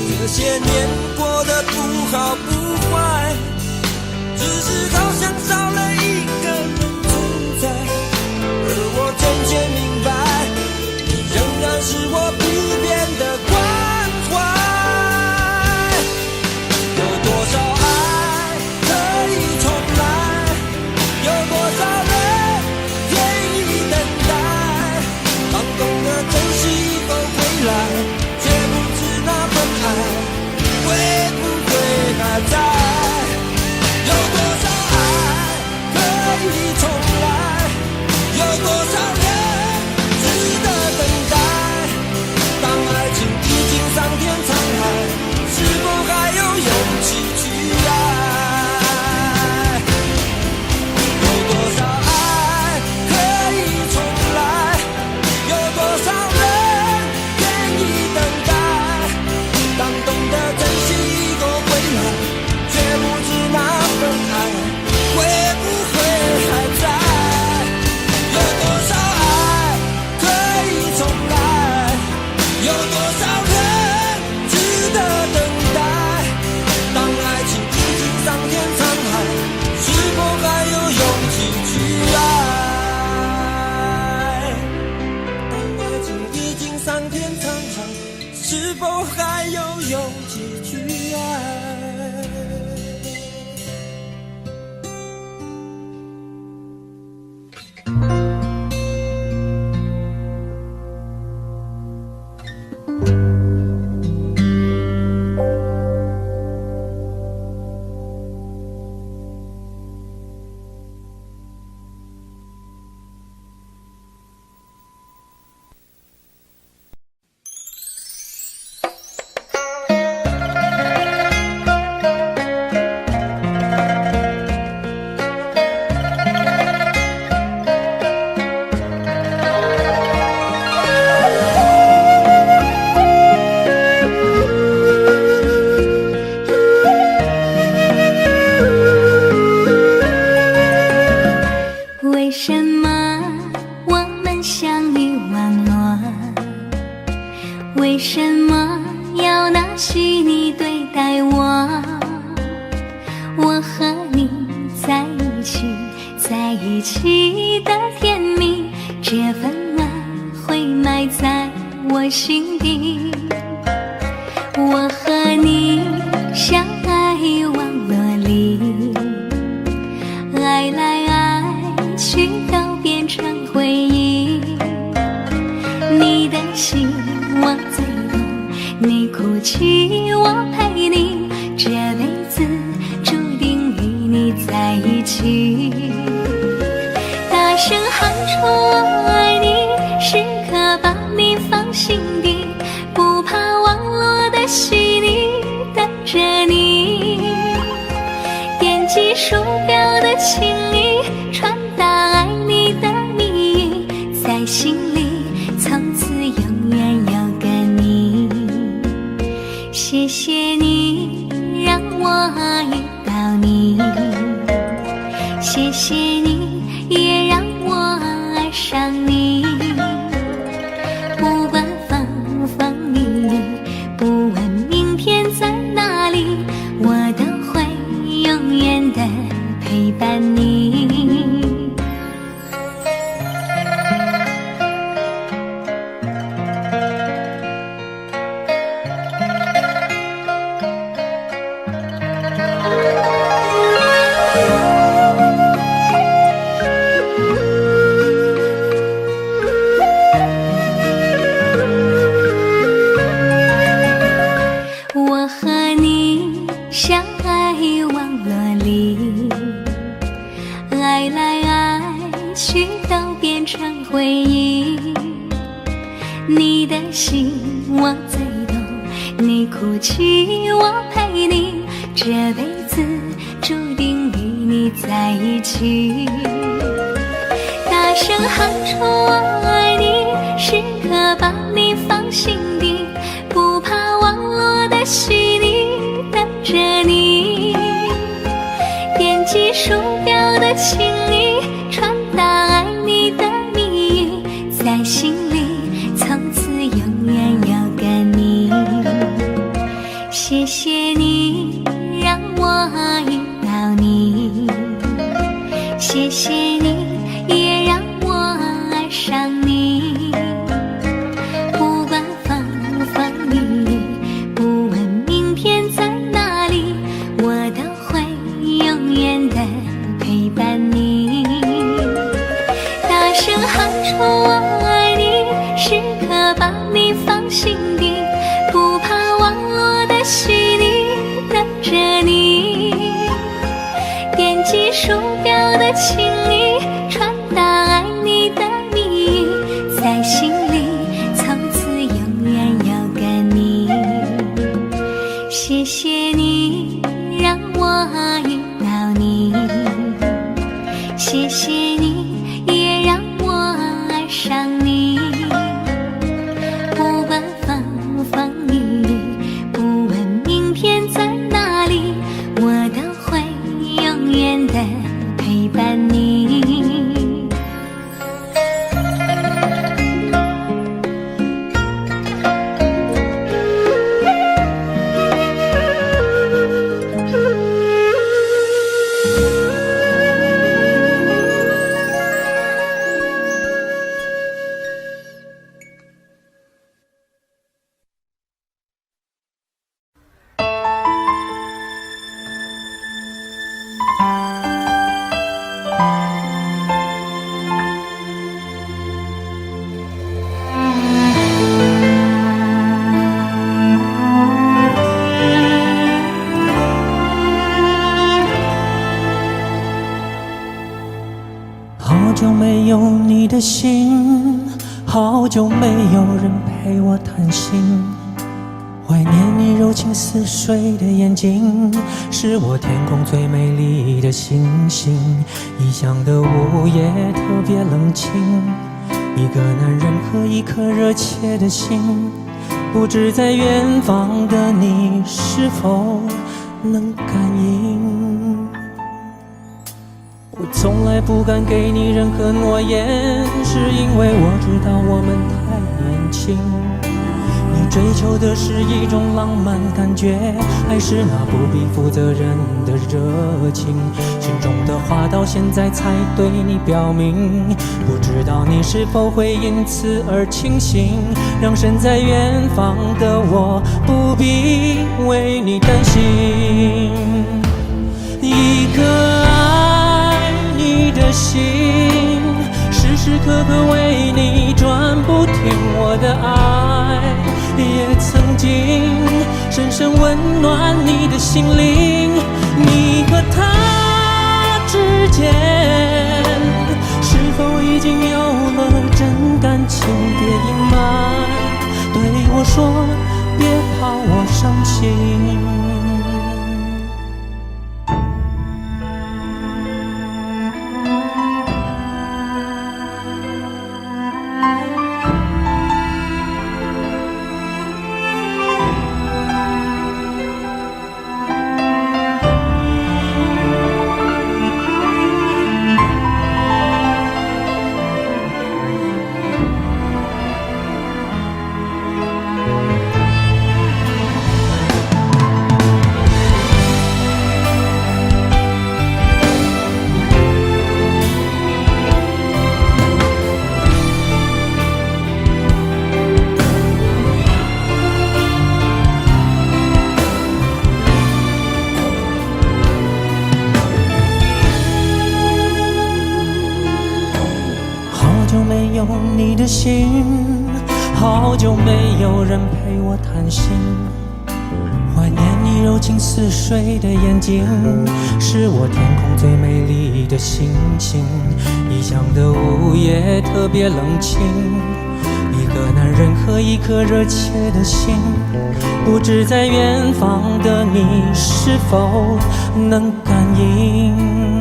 这些年过得不好不坏，只是好像少了一个人存在，而我渐渐明白，你仍然是我不变的关怀。有多少爱可以重来，有多少人愿意等待，当懂得珍惜以后回来，却不知那份爱会不会还在。有多少爱可以重来，有多少人值得等待，当爱情已经桑田沧海，是否还有勇气去爱？有多少爱可以重来，有多少人愿意等待，当懂得珍惜以后回来，却不知那份爱会不会还在。有多少爱可以重来，有多少人值得等待，当爱情已经桑田沧海，是否还有勇气去爱？当爱情已经桑田沧海，是否还有勇气去爱？为什么我们相遇晚暖，为什么要那细腻对待我？我和你在一起，在一起的甜蜜，这份爱会埋在我心底。我和你相爱网络里，爱来爱去都变成回忆。你的心我最懂，你哭泣我陪你，这辈子注定与你在一起。大声喊出我爱你，时刻把你放心底，不怕网络的洗礼，等着你。点击鼠标的情意，传达爱你的蜜语，在心里从此永远有个你。谢谢你让我遇到你，谢谢你也让我爱上你。不管风风雨雨，不问明天在哪里，我都会永远的陪伴你。我和你相爱网络里，爱来爱去都变成回忆。你的心我最懂，你哭泣我陪你，这辈子注定与你在一起。大声喊出我爱你，时刻把你放心底，不怕网络的洗礼，等着你。点击鼠标的情意，传达爱你的蜜语，在心里从此永远有个你。谢谢你让我遇到你，谢谢你也让我爱上你。不管风风雨雨，不问明天在哪里，我都会永远的陪伴你。大声喊出我爱你，时刻把你放心底，不怕网络的洗礼，等着你。点击鼠标的情意，传达爱你的蜜语，在心里从此永远有个你。谢谢你让我遇到你，谢谢你也让我爱上你。不管风风雨雨，不问明天在哪里，我都会永远的陪伴你。好久没有你的信，好久没有人陪我谈心。怀念你柔情似水的眼睛，是我天空最美丽的星星。异乡的午夜特别冷清，一个男人和一颗热切的心，不知在远方的你是否能感应。我从来不敢给你任何诺言，是因为我知道我们太年轻。你追求的是一种浪漫感觉，还是那不必负责任的热情？心中的话到现在才对你表明，不知道你是否会因此而清醒，让身在远方的我不必为你担心。一颗爱你的心，时时刻刻为你转不停，我的爱也曾经深深温暖你的心灵。你和他之间是否已经有了真感情？别隐瞒，对我说别怕我伤心。好久没有你的心，好久没有人陪我谈心，怀念你柔情似水的眼睛，是我天空最美丽的星星。异乡的午夜特别冷清，一个男人和一颗热切的心，不知在远方的你是否能感应。